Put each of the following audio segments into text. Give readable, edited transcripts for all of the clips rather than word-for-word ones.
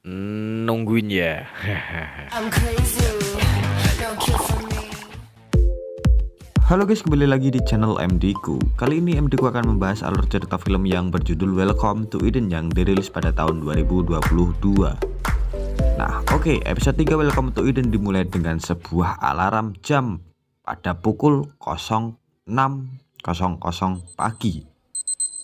Nungguin ya. Halo guys, kembali lagi di channel MD-ku. Kali ini MD-ku akan membahas alur cerita film yang berjudul Welcome to Eden yang dirilis pada tahun 2022. Nah, oke, episode 3 Welcome to Eden dimulai dengan sebuah alarm jam pada pukul 06.00 pagi.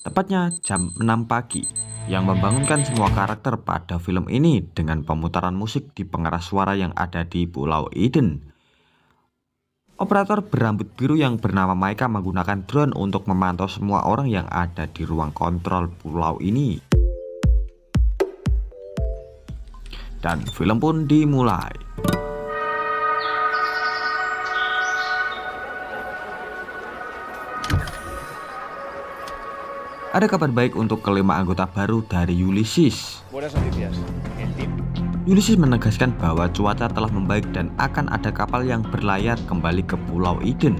Tepatnya jam 6 pagi, yang membangunkan semua karakter pada film ini dengan pemutaran musik di pengeras suara yang ada di Pulau Eden. Operator berambut biru yang bernama Maika menggunakan drone untuk memantau semua orang yang ada di ruang kontrol pulau ini. Dan film pun dimulai. Ada kabar baik untuk kelima anggota baru dari Ulysses. Ulysses menegaskan bahwa cuaca telah membaik dan akan ada kapal yang berlayar kembali ke Pulau Eden.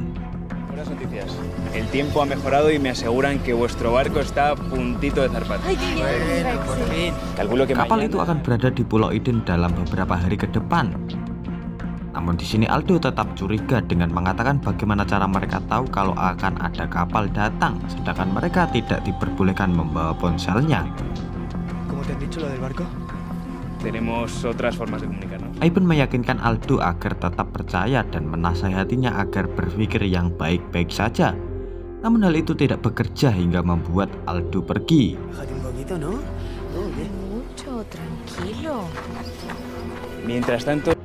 Buenas noticias. El tiempo ha mejorado y me aseguran que vuestro barco está a puntito de zarpar. Calculo que Kapal itu akan berada di Pulau Eden dalam beberapa hari ke depan. Namun di sini Aldo tetap curiga dengan mengatakan bagaimana cara mereka tahu kalau akan ada kapal datang, sedangkan mereka tidak diperbolehkan membawa ponselnya. ¿Cómo te han dicho lo del barco? tenemos otras formas de comunicarnos. Ivan meyakinkan Aldo agar tetap percaya dan menasihatinya agar berpikir yang baik-baik saja. Namun hal itu tidak bekerja hingga membuat Aldo pergi. Bájate un poquito, ¿no? Oye. Mucho, tranquilo. Mientras tanto,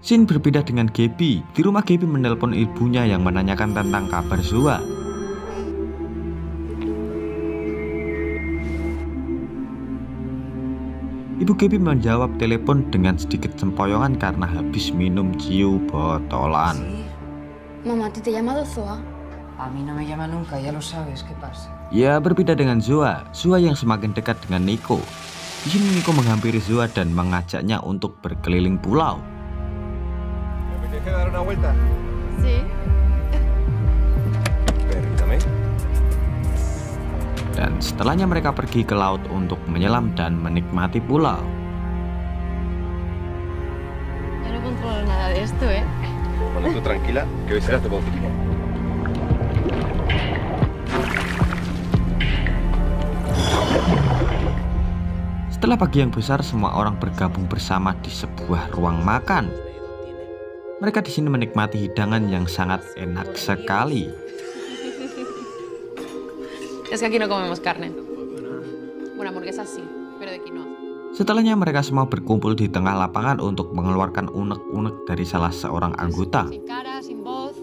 Shin berbeda dengan Gaby. Di rumah Gaby menelpon ibunya yang menanyakan tentang kabar Zoa. Ibu Gaby menjawab telepon dengan sedikit sempoyongan karena habis minum ciu botolan. Mamá, ¿te llama Zoa? A mí no me llama nunca, ya lo sabes, ¿qué pasa? Ya, berbeda dengan Zoa yang semakin dekat dengan Nico. Di sini Nico menghampiri Zoa dan mengajaknya untuk berkeliling pulau. ¿Me apetece dar una vuelta? Sí. Permítame. Dan setelahnya mereka pergi ke laut untuk menyelam dan menikmati pulau. Yo no controlo nada de esto, ¿eh? Bueno, tú tranquila, que hoy será tu bautizo. Setelah pagi yang besar, semua orang bergabung bersama di sebuah ruang makan. Mereka di sini menikmati hidangan yang sangat enak sekali. Es que aquí no comemos carne. Bueno, hamburguesas sí, pero de quinoa. Setelahnya mereka semua berkumpul di tengah lapangan untuk mengeluarkan unek-unek dari salah seorang anggota. Sin cara, sin voz.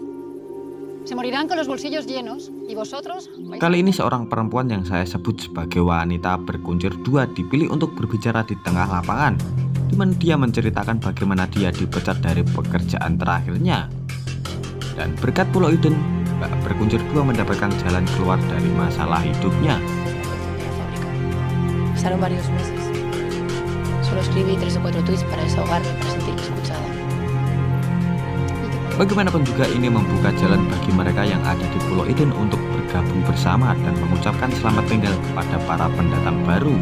Se morirán con los bolsillos llenos. Y vosotros vais Kali ini seorang perempuan yang saya sebut sebagai wanita berkuncir dua dipilih untuk berbicara di tengah lapangan, di mana dia menceritakan bagaimana dia dipecat dari pekerjaan terakhirnya. Dan berkat Pulau Eden, Mbak berkuncir dua mendapatkan jalan keluar dari masalah hidupnya. Pasaron varios meses. Solo escribí 3 o 4 tweets para desahogarme, para sentirme escuchada. Bagaimanapun juga ini membuka jalan bagi mereka yang ada di Pulau Eden untuk bergabung bersama dan mengucapkan selamat tinggal kepada para pendatang baru.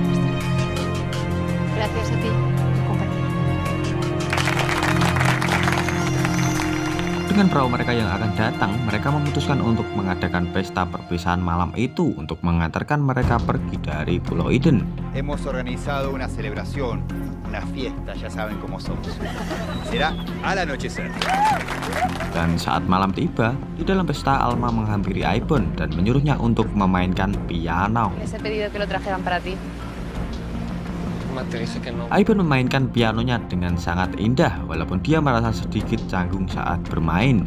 Gracias a ti, compañero. Dengan perahu mereka yang akan datang, mereka memutuskan untuk mengadakan pesta perpisahan malam itu untuk mengantarkan mereka pergi dari Pulau Eden. Hemos organizado una celebración, una fiesta, ya saben cómo somos. Será al anochecer. Dan saat malam tiba, di dalam pesta Alma menghampiri Ivan dan menyuruhnya untuk memainkan piano. Les he pedido que lo trajeran para ti. Ivan memainkan pianonya dengan sangat indah walaupun dia merasa sedikit canggung saat bermain.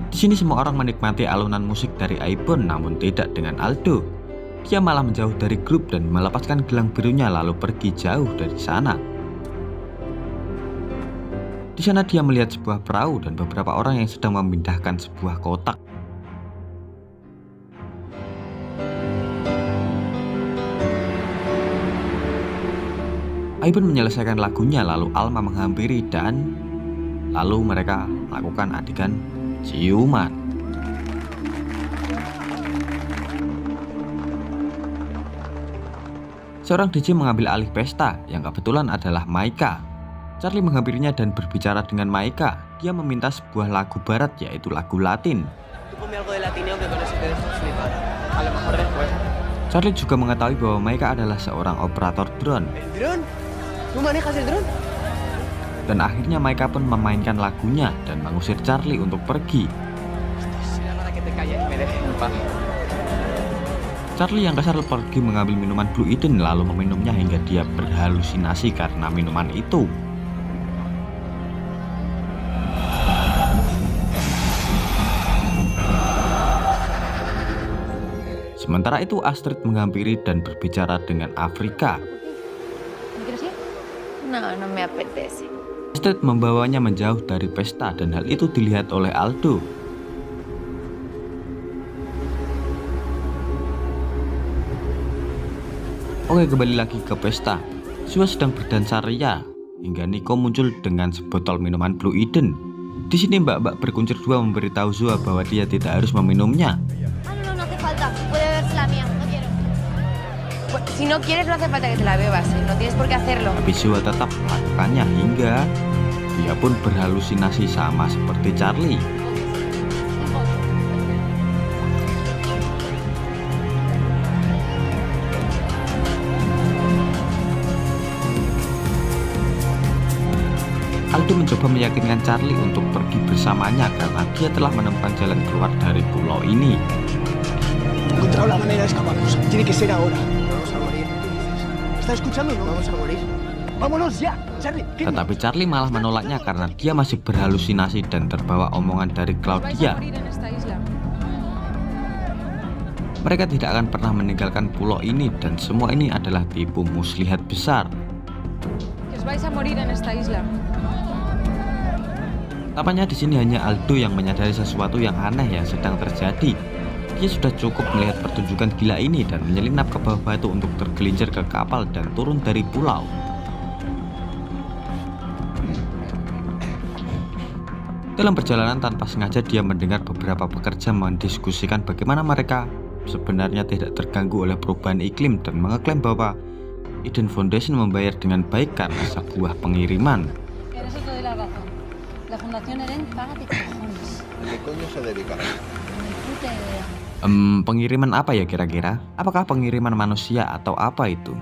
Di sini semua orang menikmati alunan musik dari Ivan, namun tidak dengan Aldo. Dia malah menjauh dari grup dan melepaskan gelang birunya lalu pergi jauh dari sana. Di sana dia melihat sebuah perahu dan beberapa orang yang sedang memindahkan sebuah kotak. Ivan menyelesaikan lagunya lalu Alma menghampiri dan Lalu mereka melakukan adegan ciuman. Seorang DJ mengambil alih pesta yang kebetulan adalah Maika. Charlie menghampirinya dan berbicara dengan Maika. Dia meminta sebuah lagu barat, yaitu lagu Latin. Charlie juga mengetahui bahwa Maika adalah seorang operator drone. Dan akhirnya Maika pun memainkan lagunya dan mengusir Charlie untuk pergi. Charlie yang kesal pergi mengambil minuman Blue Eden lalu meminumnya hingga dia berhalusinasi karena minuman itu. Sementara itu Astrid menghampiri dan berbicara dengan Afrika. ¿No quieres ir? No, no me apetece. Astrid membawanya menjauh dari pesta dan hal itu dilihat oleh Aldo. Oke, kembali lagi ke pesta. Sua sedang berdansa ria hingga Nico muncul dengan sebotol minuman Blue Eden. Di sini mbak-mbak berkuncir dua memberitahu Sua bahwa dia tidak harus meminumnya. No, no hace falta. Puede beberse la mía. No quiero. Si no quieres, no hace falta que te la bebas, ¿eh? No tienes por qué hacerlo. Tapi Sua tetap melakukannya hingga dia pun berhalusinasi sama seperti Charlie. Aldo mencoba meyakinkan Charlie untuk pergi bersamanya karena dia telah menemukan jalan keluar dari pulau ini. Encontrado la manera de escaparnos. Tiene que ser ahora. Vamos a morir. ¿Qué dices? ¿Estás escuchando? No vamos a morir. Vámonos ya, Charlie. Tetapi Charlie malah menolaknya karena dia masih berhalusinasi dan terbawa omongan dari Claudia. Mereka tidak akan pernah meninggalkan pulau ini dan semua ini adalah tipu muslihat besar. Tampaknya di sini hanya Aldo yang menyadari sesuatu yang aneh yang sedang terjadi. Dia sudah cukup melihat pertunjukan gila ini dan menyelinap ke bawah batu untuk tergelincir ke kapal dan turun dari pulau. Dalam perjalanan tanpa sengaja dia mendengar beberapa pekerja mendiskusikan bagaimana mereka sebenarnya tidak terganggu oleh perubahan iklim dan mengeklaim bahwa Eden Foundation membayar dengan baik karena sebuah pengiriman. La Fundación Eden paga de cojones. ¿Qué coño se dedica? Ni puta idea. Pengiriman apa ya kira-kira? Apakah pengiriman manusia atau apa itu?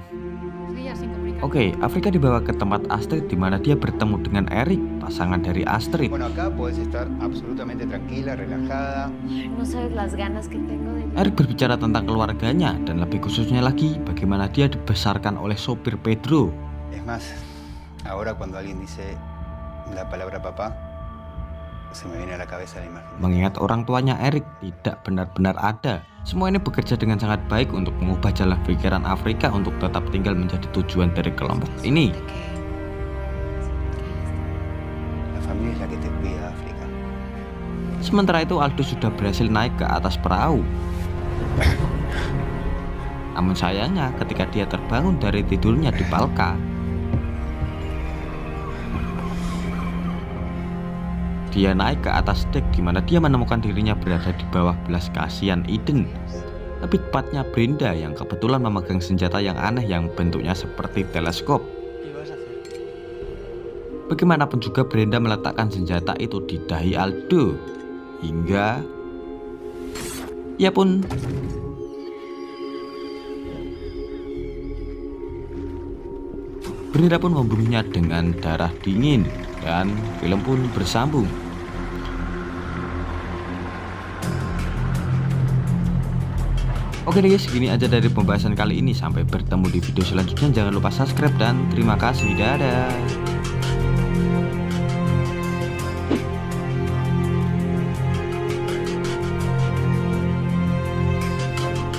Días sin comunicar. Oke, Afrika dibawa ke tempat Astrid di mana dia bertemu dengan Eric, pasangan dari Astrid. Bueno, acá podés estar absolutamente tranquila, relajada. No sabes las ganas que tengo de... Eric berbicara tentang keluarganya dan lebih khususnya lagi bagaimana dia dibesarkan oleh sopir Pedro. Es más, ahora cuando alguien dice la palabra papá, se me viene a la cabeza la imagen. Mengingat orang tuanya Eric tidak benar-benar ada. Semua ini bekerja dengan sangat baik untuk mengubah jalan pikiran Afrika untuk tetap tinggal menjadi tujuan dari kelompok ini. La familia es la que te cuida, África. Sementara itu Aldo sudah berhasil naik ke atas perahu. Namun sayangnya ketika dia terbangun dari tidurnya di Palka, dia naik ke atas dek di mana dia menemukan dirinya berada di bawah belas kasihan Eden. Lebih tepatnya Brenda yang kebetulan memegang senjata yang aneh yang bentuknya seperti teleskop. Bagaimanapun juga Brenda meletakkan senjata itu di dahi Aldo hingga ia pun Brenda pun membunuhnya dengan darah dingin dan film pun bersambung. Oke deh guys, segini aja dari pembahasan kali ini. Sampai bertemu di video selanjutnya. Jangan lupa subscribe dan terima kasih. Dadah.